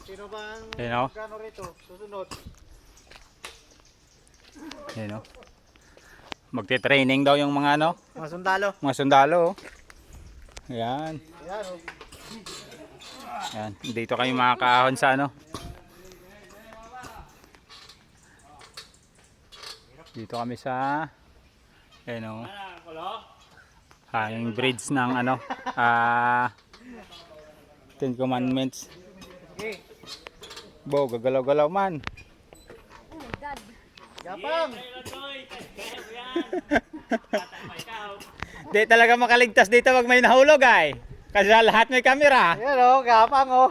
Sino bang Ayan o. gano rito? Susunod. Ayan o. Magte-training daw yung mga ano, Mga sundalo. mga sundalo. Ayan. Ayan o. Ayan. Dito kami makakahon sa ano. Dito kami sa ayan o. Hanging bridge ng ano. Ten Commandments. Okay. Bo, gagalaw-galaw man. Yapang! Di talaga makaligtas dito pag may nahulog ay. Kasi lahat may kamera. Ayan o, gapang o.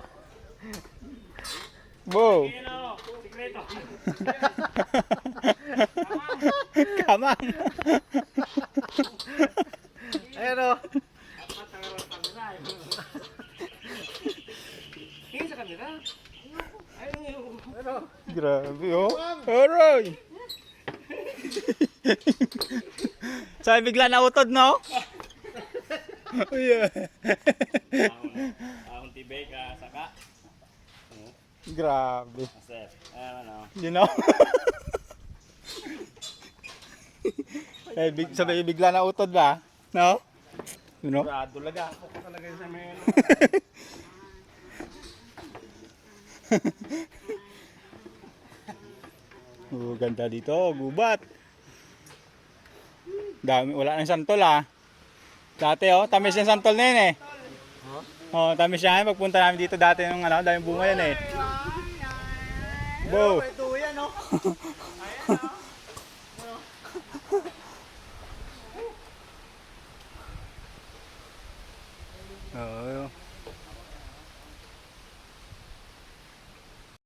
Bo. Kamang. Ayan o. Grabe oh. Aray. Sabi bigla na utod no? Yeah. Akong tibay ka saka. Grabe. Sir, ano? You know? Sabi bigla na utod ba? No? You know? Rado laga ako talaga sa may Ganda dito, gubat. Dami, wala nang santol ah. Dati oh, tamis yung santol na yun eh. Oh, tamis yan. Pagpunta namin dito dati ng ano, daming bunga yan eh. Bo. Ito yan o. Oh,